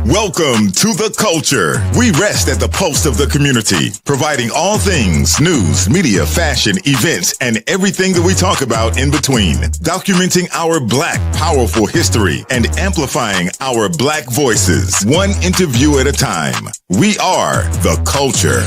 Welcome to The Culture. We rest at the pulse of the community, providing all things news, media, fashion, events, and everything that we talk about in between. Documenting our Black powerful history and amplifying our Black voices, one interview at a time. We are The Culture.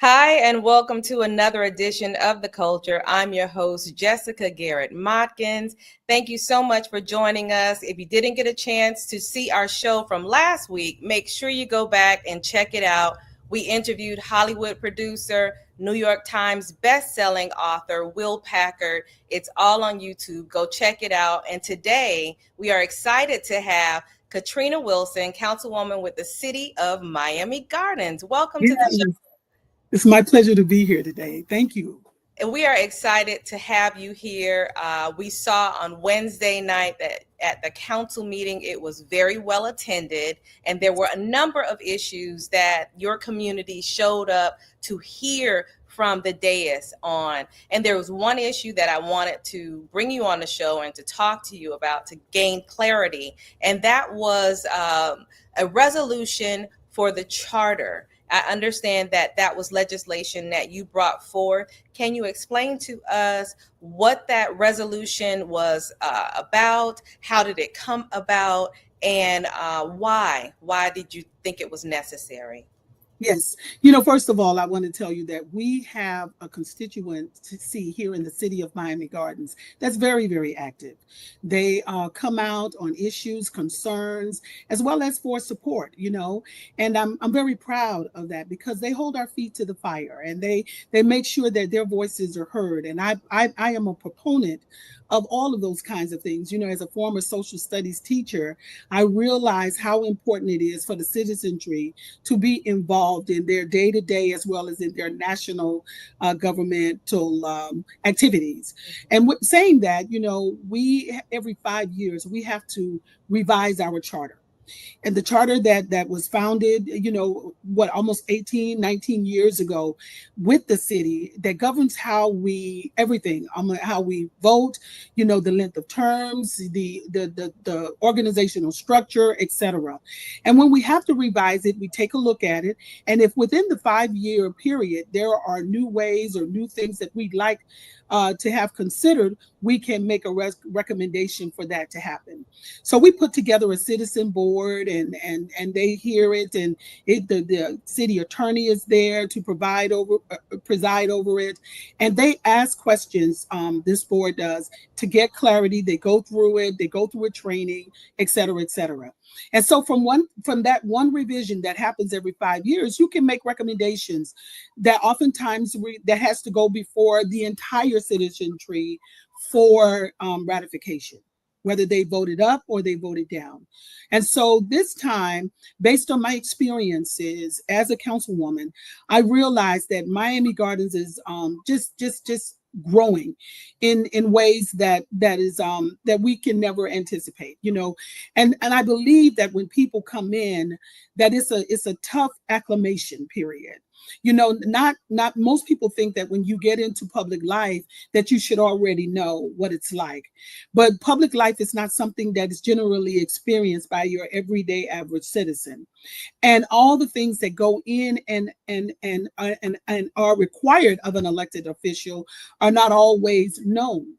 Hi, and welcome to another edition of The Culture. I'm your host, Jessica Modkins. Thank you so much for joining us. If you didn't get a chance to see our show from last week, make sure you go back and check it out. We interviewed Hollywood producer, New York Times bestselling author, Will Packard. It's all on YouTube. Go check it out. And today, we are excited to have Katrina Wilson, Councilwoman with the City of Miami Gardens. Welcome to the show. It's my pleasure to be here today. Thank you. And we are excited to have you here. We saw on Wednesday night that at the council meeting, it was very well attended. And there were a number of issues that your community showed up to hear from the dais on. And there was one issue that I wanted to bring you on the show and to talk to you about to gain clarity. And that was a resolution for the charter. I understand that that was legislation that you brought forth. Can you explain to us what that resolution was about? How did it come about? And why? Why did you think it was necessary? Yes. First of all, I want to tell you that we have a constituency here in the city of Miami Gardens that's very, very active. They come out on issues, concerns, as well as for support, and I'm very proud of that because they hold our feet to the fire and they make sure that their voices are heard. And I am a proponent of all of those kinds of things. As a former social studies teacher, I realize how important it is for the citizenry to be involved in their day-to-day as well as in their national governmental activities. And saying that, we every 5 years, we have to revise our charter. And the charter that was founded, almost 18, 19 years ago with the city that governs how we vote, the length of terms, the organizational structure, etc. And when we have to revise it, we take a look at it. And if within the 5-year period, there are new ways or new things that we'd like to have considered, we can make a recommendation for that to happen. So we put together a citizen board and they hear it, and the city attorney is there to preside over it, and they ask questions. This board does to get clarity. They go through it. They go through a training, et cetera, et cetera. And so from that one revision that happens every 5 years, you can make recommendations that oftentimes that has to go before the entire citizenry for ratification, whether they voted up or they voted down. And so this time, based on my experiences as a councilwoman, I realized that Miami Gardens is just growing in ways that we can never anticipate, and I believe that when people come in, that it's a tough acclimation period. Not most people think that when you get into public life that you should already know what it's like. But public life is not something that is generally experienced by your everyday average citizen. And all the things that go in and are required of an elected official are not always known.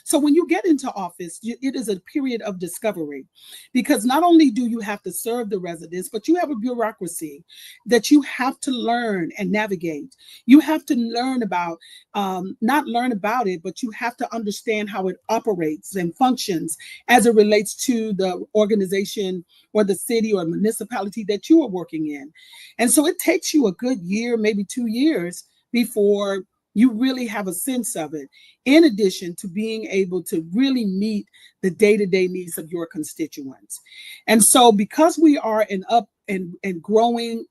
So when you get into office, it is a period of discovery, because not only do you have to serve the residents, but you have a bureaucracy that you have to learn and navigate. You have to learn about, not learn about it, but you have to understand how it operates and functions as it relates to the organization or the city or municipality that you are working in. And so it takes you a good year, maybe 2 years before you really have a sense of it, in addition to being able to really meet the day-to-day needs of your constituents. And so because we are an up and growing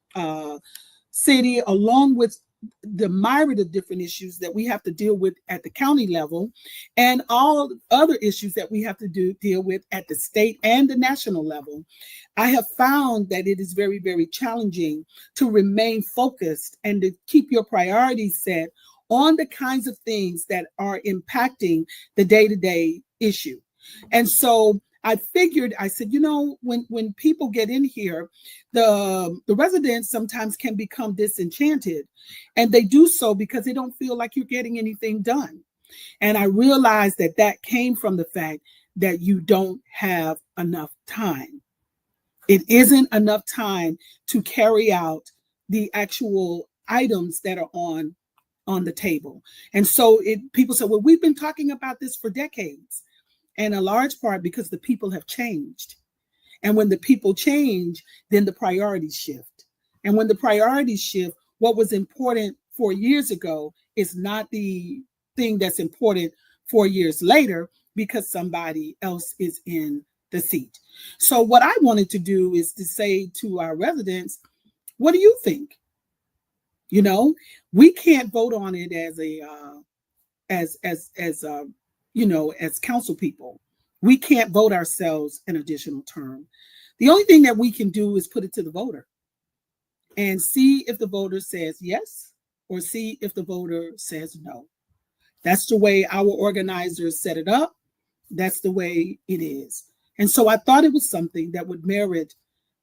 city, along with the myriad of different issues that we have to deal with at the county level, and all other issues that we have to deal with at the state and the national level, I have found that it is very, very challenging to remain focused and to keep your priorities set on the kinds of things that are impacting the day-to-day issue. And so I figured, I said, when people get in here, the residents sometimes can become disenchanted, and they do so because they don't feel like you're getting anything done. And I realized that that came from the fact that you don't have enough time. It isn't enough time to carry out the actual items that are on the table. And so people say, well, we've been talking about this for decades. And a large part because the people have changed. And when the people change, then the priorities shift. And when the priorities shift, what was important 4 years ago is not the thing that's important 4 years later because somebody else is in the seat. So what I wanted to do is to say to our residents, what do you think? We can't vote on it as council people. We can't vote ourselves an additional term. The only thing that we can do is put it to the voter and see if the voter says yes or see if the voter says no. That's the way our organizers set it up. That's the way it is. And so I thought it was something that would merit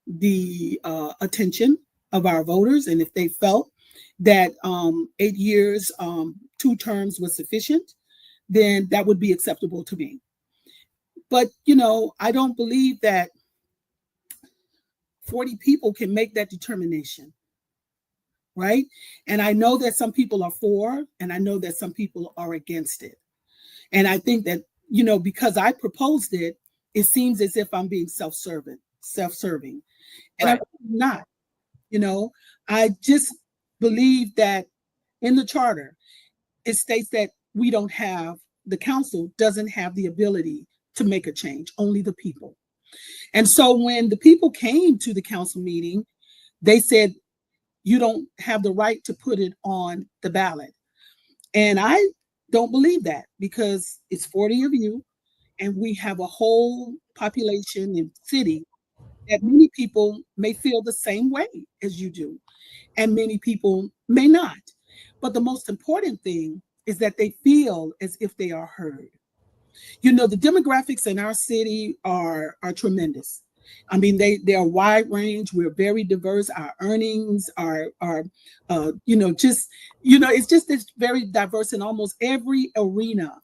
the attention of our voters. And if they felt that 8 years, 2 terms was sufficient, then that would be acceptable to me. But, I don't believe that 40 people can make that determination, right? And I know that some people are for, and I know that some people are against it. And I think that, because I proposed it, it seems as if I'm being self-serving. And Right. I'm not, I just believe that in the charter, it states that the council doesn't have the ability to make a change, only the people. And so when the people came to the council meeting, they said, you don't have the right to put it on the ballot. And I don't believe that because it's 40 of you and we have a whole population and city that many people may feel the same way as you do, and many people may not. But the most important thing is that they feel as if they are heard. The demographics in our city are tremendous. I mean, they are wide range. We're very diverse. Our earnings are it's very diverse in almost every arena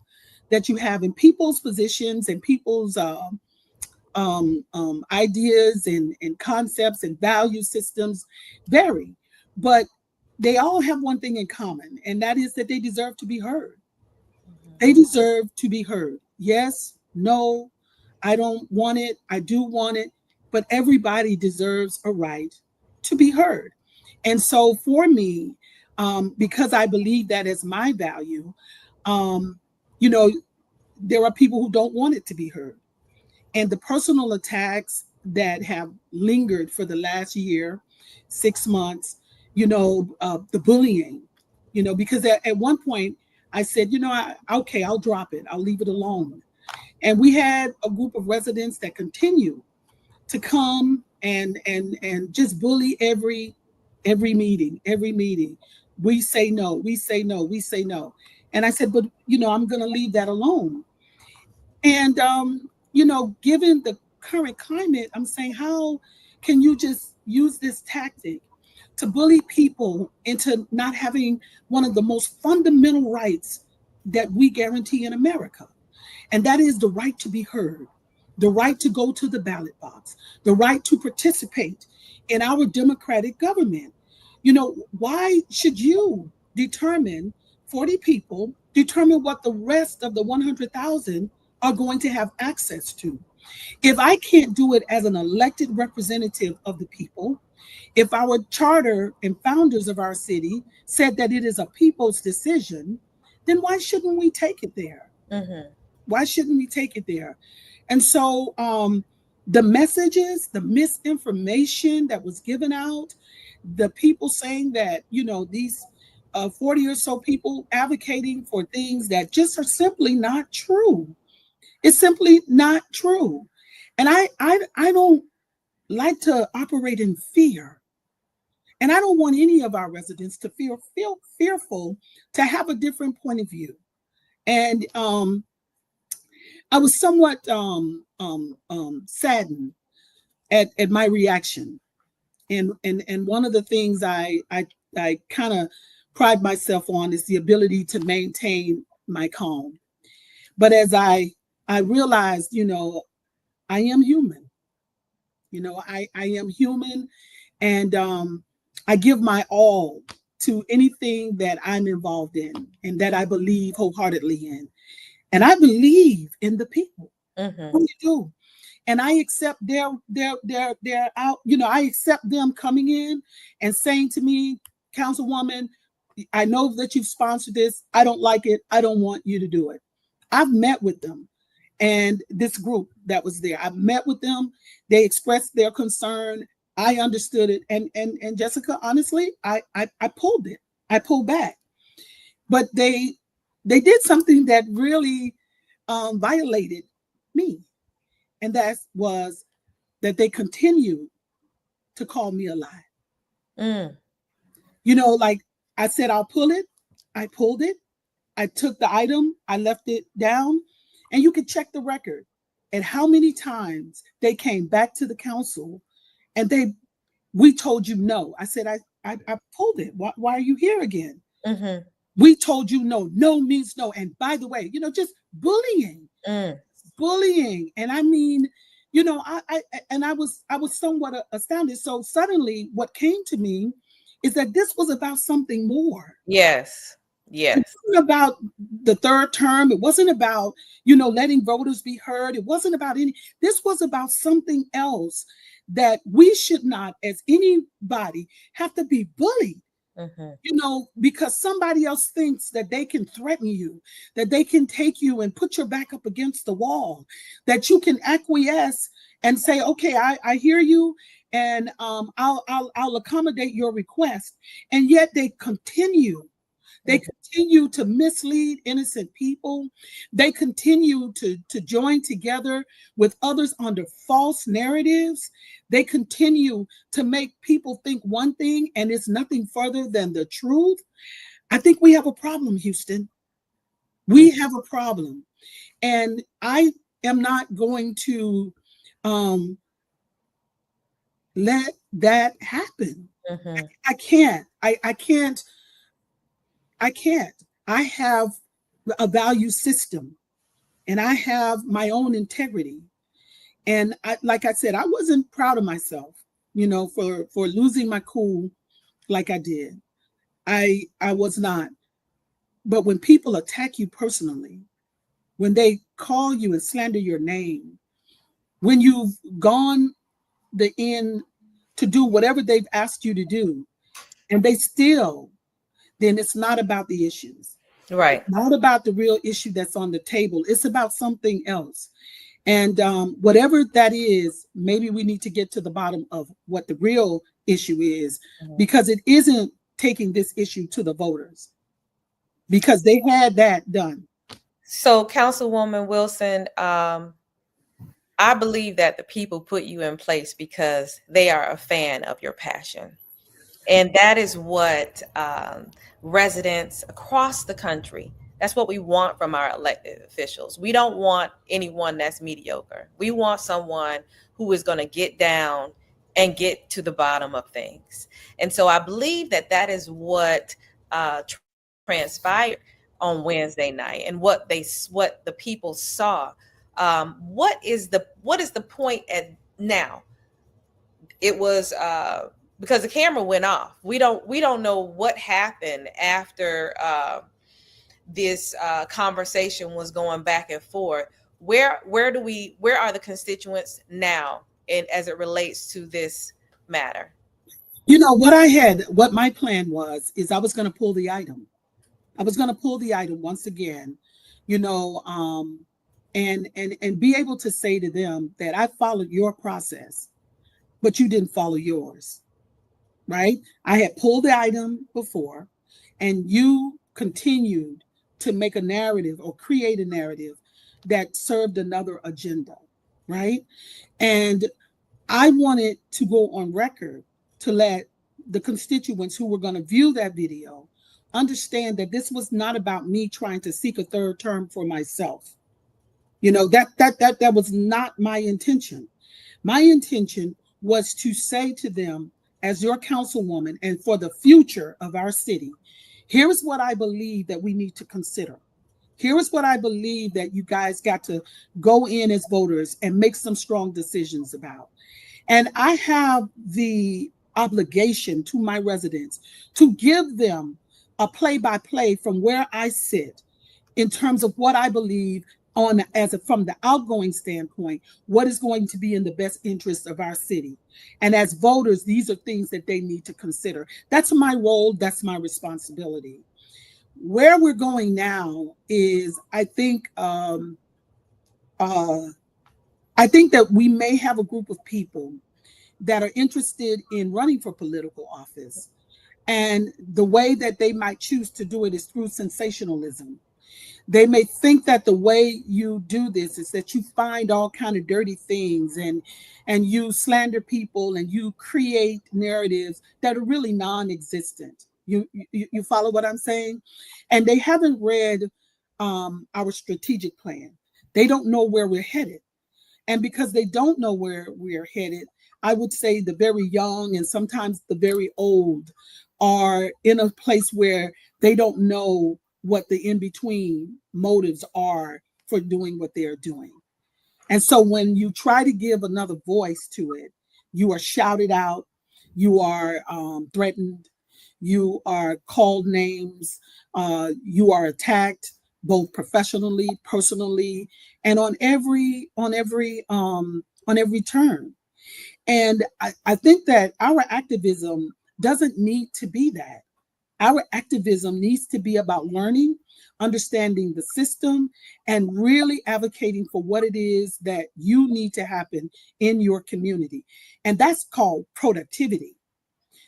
that you have in people's positions and people's ideas and concepts and value systems vary, but they all have one thing in common, and that is that they deserve to be heard. They deserve to be heard. Yes, no, I don't want it. I do want it, but everybody deserves a right to be heard. And so for me, because I believe that is my value, um, you know, there are people who don't want it to be heard. And the personal attacks that have lingered for the last year, 6 months, the bullying, because at one point I said, okay, I'll drop it. I'll leave it alone. And we had a group of residents that continue to come and just bully every meeting. We say no, we say no, we say no. And I said, but I'm going to leave that alone. And given the current climate, I'm saying, how can you just use this tactic to bully people into not having one of the most fundamental rights that we guarantee in America? And that is the right to be heard, the right to go to the ballot box, the right to participate in our democratic government. Why should you determine 40 people, determine what the rest of the 100,000 are going to have access to? If I can't do it as an elected representative of the people, if our charter and founders of our city said that it is a people's decision, then why shouldn't we take it there? Mm-hmm. Why shouldn't we take it there? And so the messages, the misinformation that was given out, the people saying that, these 40 or so people advocating for things that just are simply not true. It's simply not true. And I don't like to operate in fear. And I don't want any of our residents to feel fearful to have a different point of view. And I was somewhat saddened at my reaction. And one of the things I kind of pride myself on is the ability to maintain my calm. But as I realized, I am human. I am human, and I give my all to anything that I'm involved in and that I believe wholeheartedly in. And I believe in the people. Mm-hmm. What do? And I accept their out, I accept them coming in and saying to me, Councilwoman, I know that you've sponsored this. I don't like it. I don't want you to do it. I've met with them and this group that was there. I've met with them. They expressed their concern. I understood it. And Jessica, honestly, I pulled it. I pulled back. But they did something that really violated me. And that was that they continued to call me a lie. Mm. Like I said, I'll pull it. I pulled it. I took the item. I left it down. And you can check the record and how many times they came back to the council and we told you no. I said, I pulled it. Why are you here again? Mm-hmm. We told you no. No means no. And by the way, just bullying. Bullying. And I mean, I was somewhat astounded. So suddenly what came to me is that this was about something more. Yes. It wasn't about the third term. It wasn't about, letting voters be heard. It wasn't about this was about something else that we should not, as anybody, have to be bullied. Mm-hmm. Because somebody else thinks that they can threaten you, that they can take you and put your back up against the wall, that you can acquiesce and say, okay, I hear you, and I'll accommodate your request. And yet they continue. They continue to mislead innocent people. They continue to join together with others under false narratives. They continue to make people think one thing and it's nothing further than the truth. I think we have a problem, Houston. We have a problem. And I am not going to let that happen. Mm-hmm. I can't. I can't. I have a value system and I have my own integrity. And like I said, I wasn't proud of myself, for losing my cool like I did. I was not. But when people attack you personally, when they call you and slander your name, when you've gone the end to do whatever they've asked you to do, and they still, then it's not about the issues. Right. It's not about the real issue that's on the table. It's about something else. And whatever that is, maybe we need to get to the bottom of what the real issue is, because it isn't taking this issue to the voters, because they had that done. So, Councilwoman Wilson, I believe that the people put you in place because they are a fan of your passion. And that is what residents across the country, that's what we want from our elected officials. We don't want anyone that's mediocre. We want someone who is going to get down and get to the bottom of things. And so I believe that that is what transpired on Wednesday night and what the people saw. What is the point at now? It was because the camera went off. We don't know what happened after this conversation was going back and forth. Where are the constituents now, and as it relates to this matter? What my plan was is I was going to pull the item. I was going to pull the item once again, and be able to say to them that I followed your process, but you didn't follow yours, right? I had pulled the item before, and you continued to make a narrative or create a narrative that served another agenda, right? And I wanted to go on record to let the constituents who were going to view that video understand that this was not about me trying to seek a third term for myself. That was not my intention. My intention was to say to them, as your councilwoman and for the future of our city, here is what I believe that we need to consider. Here is what I believe that you guys got to go in as voters and make some strong decisions about. And I have the obligation to my residents to give them a play-by-play from where I sit in terms of what I believe from the outgoing standpoint, what is going to be in the best interest of our city. And as voters, these are things that they need to consider. That's my role. That's my responsibility. Where we're going now is, I think that we may have a group of people that are interested in running for political office. And the way that they might choose to do it is through sensationalism. They may think that the way you do this is that you find all kind of dirty things and you slander people and you create narratives that are really non-existent. You follow what I'm saying? And they haven't read our strategic plan. They don't know where we're headed. And because they don't know where we're headed, I would say the very young and sometimes the very old are in a place where they don't know what the in-between motives are for doing what they're doing. And so when you try to give another voice to it, you are shouted out, you are threatened, you are called names, you are attacked both professionally, personally, and on every turn. And I think that our activism doesn't need to be that. Our activism needs to be about learning, understanding the system, and really advocating for what it is that you need to happen in your community. And that's called productivity.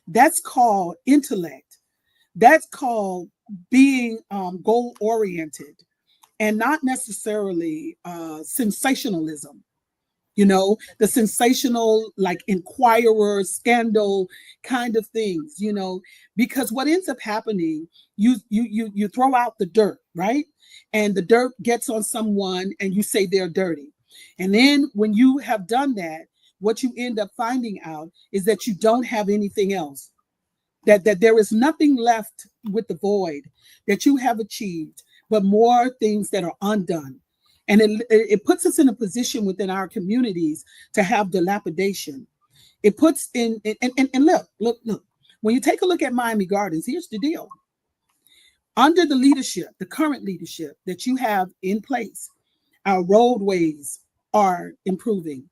That's called intellect. That's called being goal-oriented and not necessarily sensationalism. The sensational, like Inquirer, scandal kind of things, because what ends up happening, you throw out the dirt, right? And the dirt gets on someone and you say they're dirty. And then when you have done that, what you end up finding out is that you don't have anything else, that there is nothing left with the void that you have achieved, but more things that are undone. And it puts us in a position within our communities to have dilapidation. It puts in, and look, when you take a look at Miami Gardens, here's the deal. Under the current leadership that you have in place, our roadways are improving.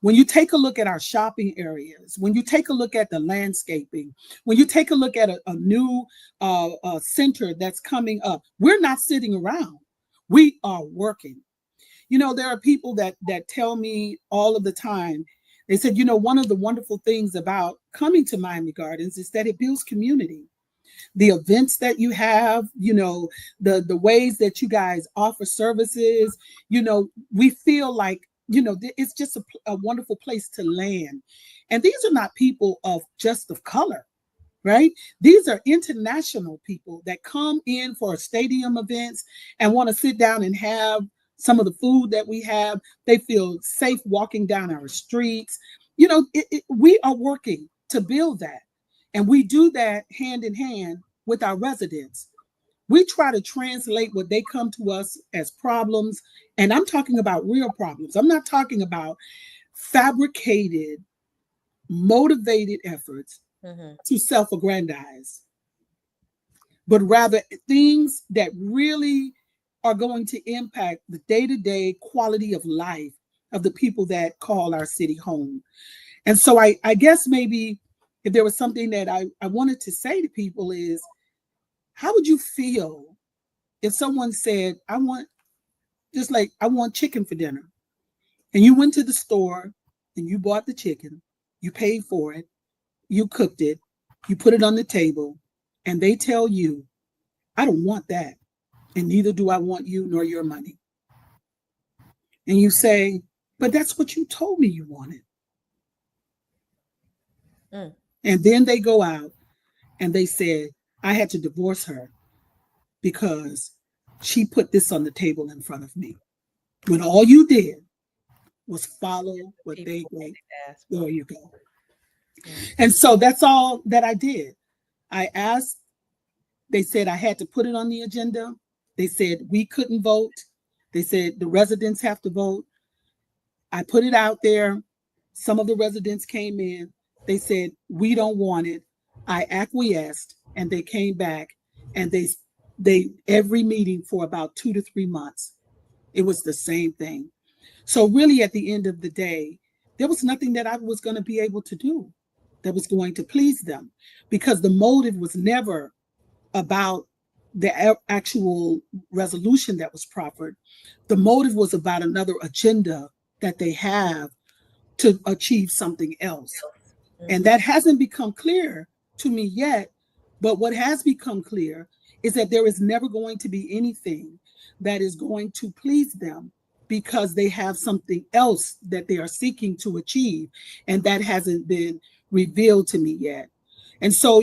When you take a look at our shopping areas, when you take a look at the landscaping, when you take a look at a new center that's coming up, we're not sitting around. We are working. There are people that tell me all of the time, they said, one of the wonderful things about coming to Miami Gardens is that it builds community. The events that you have, the ways that you guys offer services, we feel like, it's just a wonderful place to land. And these are not people of color, right? These are international people that come in for stadium events and want to sit down and have some of the food that we have. They feel safe walking down our streets. We are working to build that. And we do that hand in hand with our residents. We try to translate what they come to us as problems. And I'm talking about real problems. I'm not talking about fabricated, motivated efforts to self-aggrandize, but rather things that really are going to impact the day-to-day quality of life of the people that call our city home. And so I guess maybe if there was something that I wanted to say to people is, how would you feel if someone said, I want chicken for dinner, and you went to the store and you bought the chicken, you paid for it, you cooked it, you put it on the table, and they tell you, I don't want that. And neither do I want you nor your money. And you say, but that's what you told me you wanted. And then they go out and they said I had to divorce her because she put this on the table in front of me. When all you did was follow what they gave. There you go. And so that's all that I did. I asked, they said I had to put it on the agenda. They said we couldn't vote. They said the residents have to vote. I put it out there. Some of the residents came in. They said, we don't want it. I acquiesced, and they came back, and they every meeting for about 2 to 3 months, it was the same thing. So really at the end of the day, there was nothing that I was going to be able to do that was going to please them, because the motive was never about the actual resolution that was proffered. The motive was about another agenda that they have to achieve something else. And that hasn't become clear to me yet. But what has become clear is that there is never going to be anything that is going to please them, because they have something else that they are seeking to achieve. And that hasn't been revealed to me yet. And so,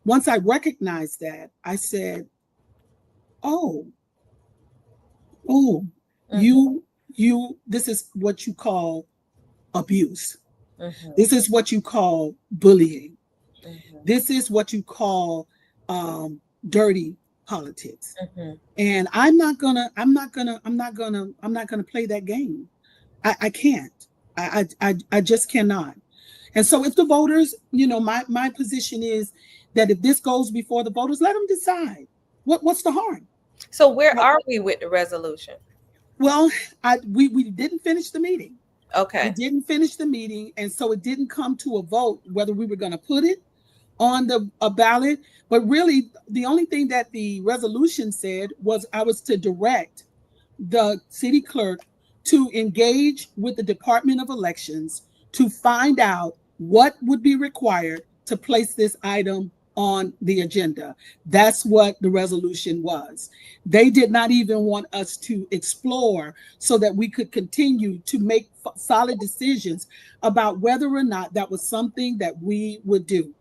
once I recognized that, I said, this is what you call abuse. This is what you call bullying. This is what you call dirty politics. And I'm not gonna play that game. I can't. I just cannot. And so if the voters, my position is that if this goes before the voters, let them decide. What's the harm? So where are we with the resolution? Well, we didn't finish the meeting. Okay. We didn't finish the meeting, and so it didn't come to a vote whether we were going to put it on a ballot. But really, the only thing that the resolution said was I was to direct the city clerk to engage with the Department of Elections to find out what would be required to place this item on the agenda. That's what the resolution was. They did not even want us to explore so that we could continue to make solid decisions about whether or not that was something that we would do.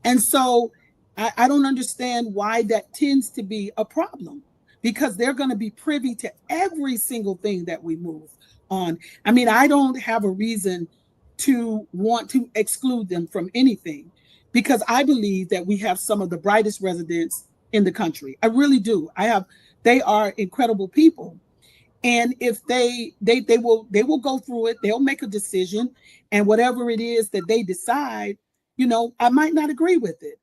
And so I don't understand why that tends to be a problem, because they're going to be privy to every single thing that we move on. I mean, I don't have a reason to want to exclude them from anything, because I believe that we have some of the brightest residents in the country. I really do. They are incredible people. And if they will go through it, they'll make a decision, and whatever it is that they decide, I might not agree with it.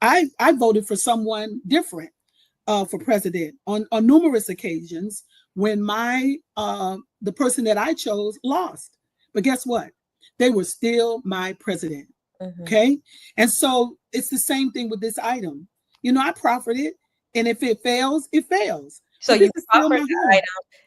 I voted for someone different for president on numerous occasions when the person that I chose lost. But guess what? They were still my president. Okay. And so it's the same thing with this item. I proffered it, and if it fails, it fails. So you proffered the item,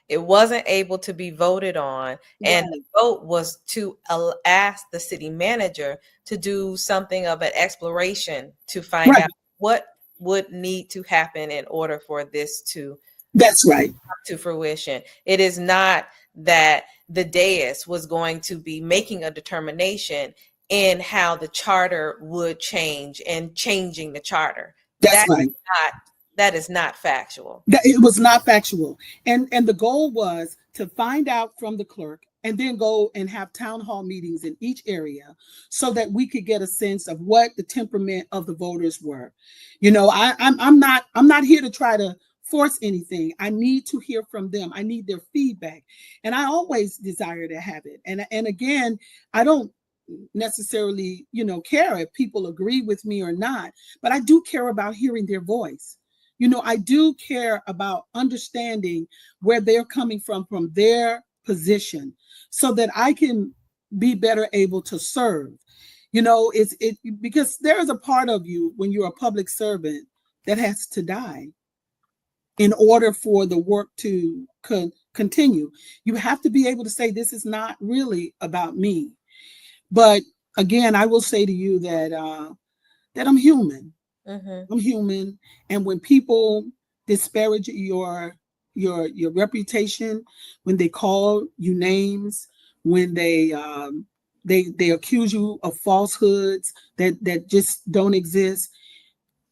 it wasn't able to be voted on, and the vote was to ask the city manager to do something of an exploration to find out what would need to happen in order for this to come to fruition. It is not that the dais was going to be making a determination in how the charter would change and changing the charter. That is not factual. It was not factual. And the goal was to find out from the clerk and then go and have town hall meetings in each area so that we could get a sense of what the temperament of the voters were. I'm not here to try to force anything. I need to hear from them. I need their feedback. And I always desire to have it. And again, I don't necessarily, care if people agree with me or not, but I do care about hearing their voice. I do care about understanding where they're coming from their position, so that I can be better able to serve. Because there is a part of you when you're a public servant that has to die in order for the work to continue. You have to be able to say, this is not really about me. But again, I will say to you that I'm human. I'm human, and when people disparage your reputation, when they call you names, when they accuse you of falsehoods that just don't exist,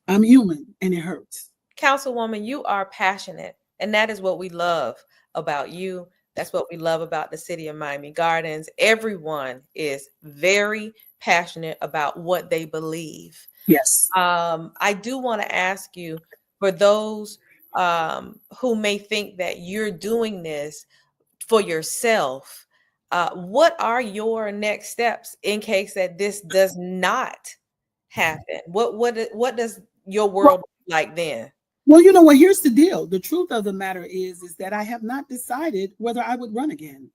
I'm human and it hurts. Councilwoman, you are passionate, and that is what we love about you. That's what we love about the city of Miami Gardens. Everyone is very passionate about what they believe. Yes. I do want to ask you, for those who may think that you're doing this for yourself, what are your next steps in case that this does not happen? What does your Well, world look like then? well, you know what? Here's the deal. The truth of the matter is that I have not decided whether I would run again.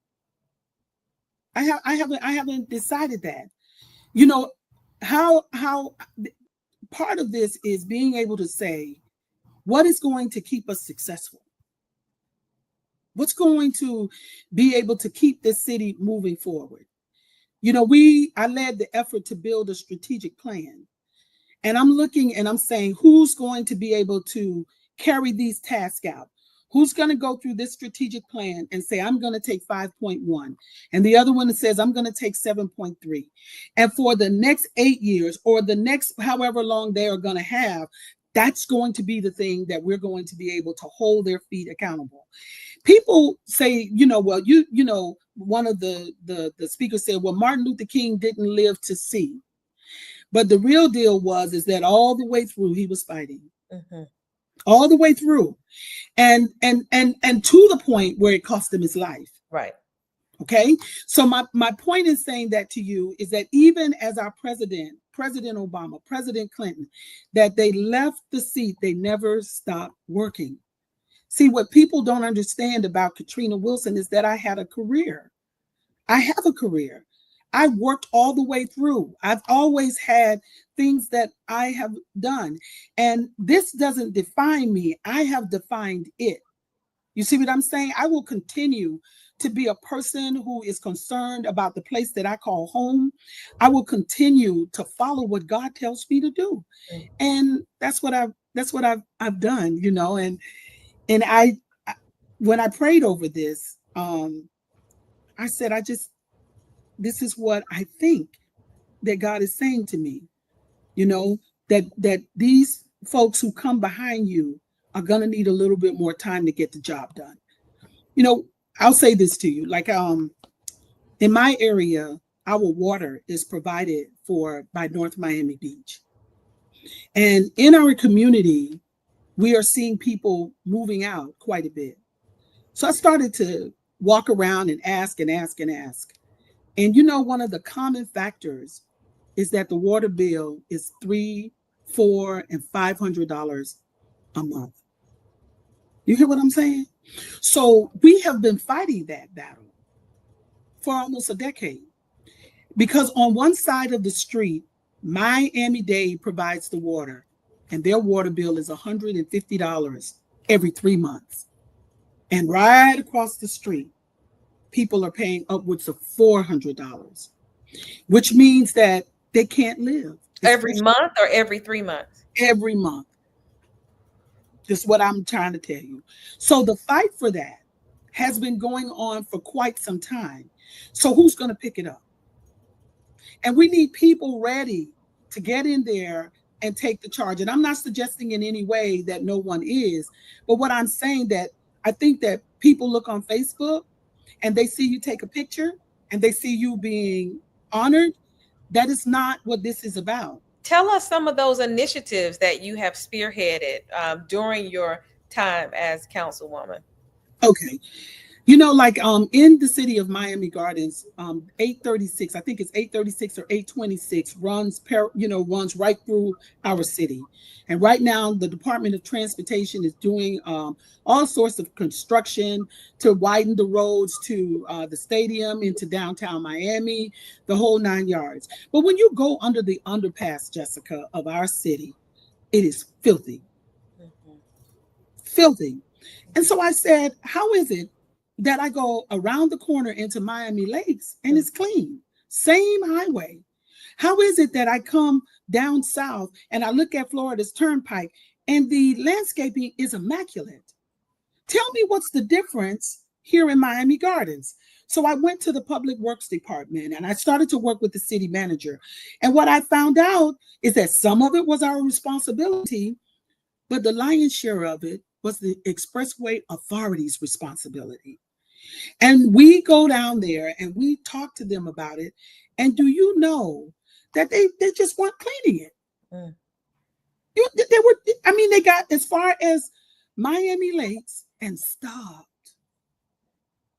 I haven't decided that. You know, how part of this is being able to say what is going to keep us successful. What's going to be able to keep this city moving forward? You know, I led the effort to build a strategic plan. And I'm looking and I'm saying, who's going to be able to carry these tasks out? Who's going to go through this strategic plan and say, I'm going to take 5.1. And the other one that says, I'm going to take 7.3. And for the next 8 years or the next however long they are going to have, that's going to be the thing that we're going to be able to hold their feet accountable. People say, well, one of the speakers said, well, Martin Luther King didn't live to see. But the real deal is that all the way through he was fighting, all the way through, and to the point where it cost him his life. Right. Okay. So my point in saying that to you is that even as our President Obama, President Clinton, that they left the seat, they never stopped working. See, what people don't understand about Katrina Wilson is that I had a career. I have a career. I worked all the way through. I've always had things that I have done. And this doesn't define me. I have defined it. You see what I'm saying? I will continue to be a person who is concerned about the place that I call home. I will continue to follow what God tells me to do. And that's what I've done, and I when I prayed over this, I said, this is what I think that God is saying to me, that these folks who come behind you are going to need a little bit more time to get the job done. I'll say this to you, like in my area, our water is provided for by North Miami Beach. And in our community, we are seeing people moving out quite a bit. So I started to walk around and ask and ask and ask. And one of the common factors is that the water bill is $300, $400, and $500 a month. You hear what I'm saying? So we have been fighting that battle for almost a decade, because on one side of the street, Miami-Dade provides the water, and their water bill is $150 every 3 months. And right across the street, people are paying upwards of $400, which means that they can't live. Every month or every 3 months? Every month. That's what I'm trying to tell you. So the fight for that has been going on for quite some time. So who's going to pick it up? And we need people ready to get in there and take the charge. And I'm not suggesting in any way that no one is, but what I'm saying that I think that people look on Facebook and they see you take a picture and they see you being honored. That is not what this is about. Tell us some of those initiatives that you have spearheaded during your time as councilwoman. Okay. Like in the city of Miami Gardens, 836, I think it's 836 or 826 runs right through our city. And right now, the Department of Transportation is doing all sorts of construction to widen the roads to the stadium into downtown Miami, the whole 9 yards. But when you go under the underpass, Jessica, of our city, it is filthy. Filthy. And so I said, how is it that I go around the corner into Miami Lakes and it's clean? Same highway. How is it that I come down south and I look at Florida's Turnpike and the landscaping is immaculate? Tell me what's the difference here in Miami Gardens. So I went to the Public Works Department and I started to work with the city manager. And what I found out is that some of it was our responsibility, but the lion's share of it was the Expressway Authority's responsibility. And we go down there and we talk to them about it. And do you know that they just weren't cleaning it? Mm. They got as far as Miami Lakes and stopped.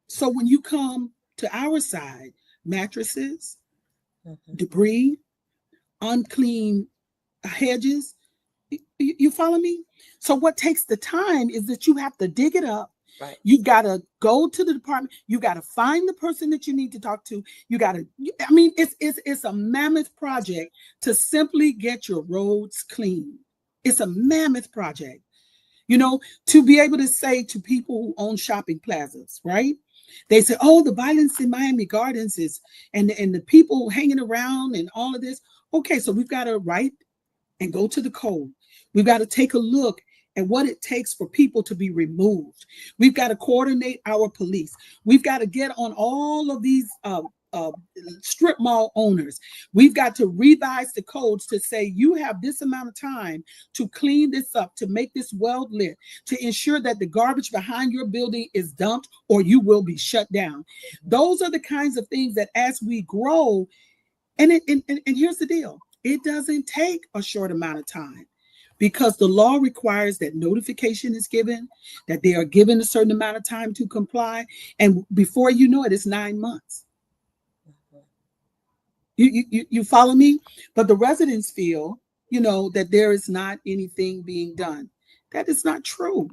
So when you come to our side, mattresses, debris, unclean hedges, you follow me? So what takes the time is that you have to dig it up. Right. You got to go to the department. You got to find the person that you need to talk to. It's a mammoth project to simply get your roads clean. It's a mammoth project, to be able to say to people who own shopping plazas, right? They say, oh, the violence in Miami Gardens is, and the people hanging around and all of this. Okay, so we've got to write and go to the code. We've got to take a look at what it takes for people to be removed. We've got to coordinate our police. We've got to get on all of these strip mall owners. We've got to revise the codes to say you have this amount of time to clean this up, to make this well lit, to ensure that the garbage behind your building is dumped or you will be shut down. Those are the kinds of things that as we grow, and here's the deal, it doesn't take a short amount of time. Because the law requires that notification is given, that they are given a certain amount of time to comply. And before you know it, it's 9 months. You follow me? But the residents feel, that there is not anything being done. That is not true.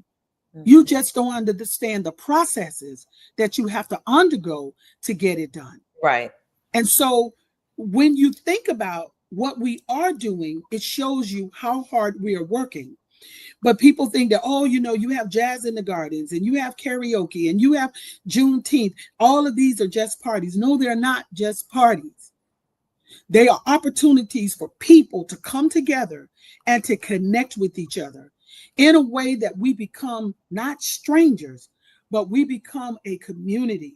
You just don't understand the processes that you have to undergo to get it done. Right. And so when you think about what we are doing, it shows you how hard we are working. But people think that, you have jazz in the gardens and you have karaoke and you have Juneteenth. All of these are just parties. No, they're not just parties. They are opportunities for people to come together and to connect with each other in a way that we become not strangers, but we become a community.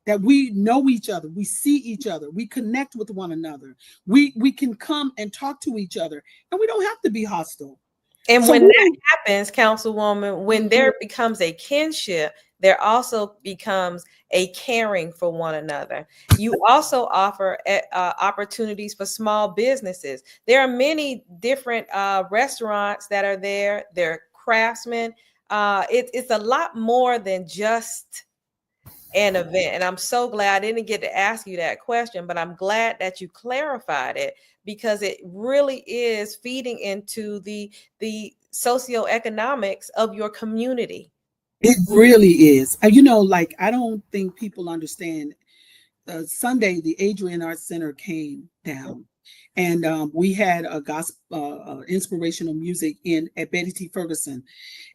That we know each other, we see each other, we connect with one another. We can come and talk to each other, and we don't have to be hostile. And so when that happens, Councilwoman, when there becomes a kinship, there also becomes a caring for one another. You also offer opportunities for small businesses. There are many different restaurants that are there. They're craftsmen. It's a lot more than just an event. And I'm so glad I didn't get to ask you that question, but I'm glad that you clarified it, because it really is feeding into the socioeconomics of your community. It really is. I don't think people understand. Sunday, the Adrian Arts Center came down, and we had a gospel, inspirational music at Betty T. Ferguson.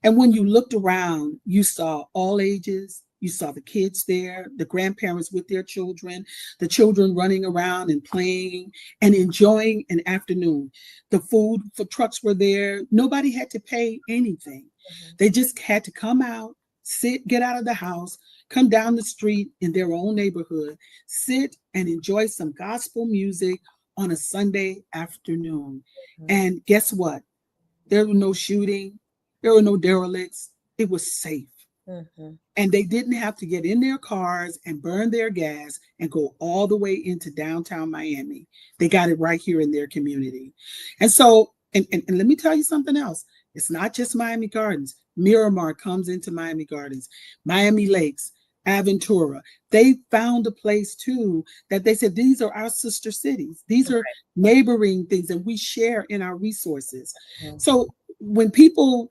And when you looked around, you saw all ages. You saw the kids there, the grandparents with their children, the children running around and playing and enjoying an afternoon. The food for trucks were there. Nobody had to pay anything. They just had to come out, sit, get out of the house, come down the street in their own neighborhood, sit and enjoy some gospel music on a Sunday afternoon. And guess what? There was no shooting. There were no derelicts. It was safe. And they didn't have to get in their cars and burn their gas and go all the way into downtown Miami. They got it right here in their community. And so, and let me tell you something else. It's not just Miami Gardens. Miramar comes into Miami Gardens, Miami Lakes, Aventura. They found a place too that they said, these are our sister cities. These are neighboring things, and we share in our resources. So when people,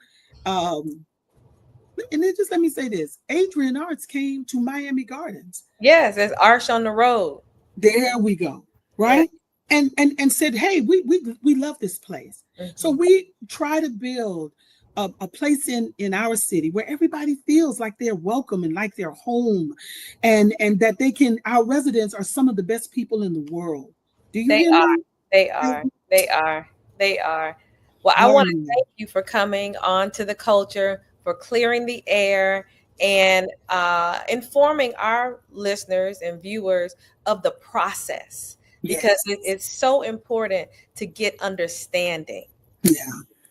and then just let me say this, Adrian Arts came to Miami Gardens. Yes, there's Arch on the Road. There we go, right? Yeah. And said, hey, we love this place. So we try to build a place in our city where everybody feels like they're welcome and like they're home, and that our residents are some of the best people in the world. Do you hear me? They are. Well, I want to thank you for coming on to The Culture, for clearing the air, and informing our listeners and viewers of the process, because it's so important to get understanding. Yeah.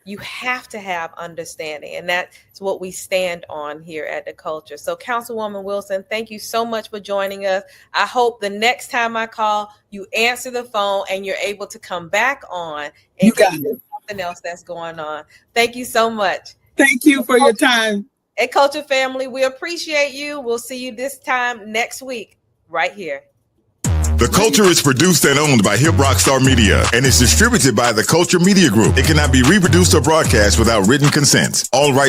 You have to have understanding, and that's what we stand on here at The Culture. So, Councilwoman Wilson, thank you so much for joining us. I hope the next time I call, you answer the phone and you're able to come back on and get something else that's going on. Thank you so much. Thank you for your time. At Culture Family, we appreciate you. We'll see you this time next week, right here. The Culture is produced and owned by Hip Rockstar Media and is distributed by the Culture Media Group. It cannot be reproduced or broadcast without written consent. All rights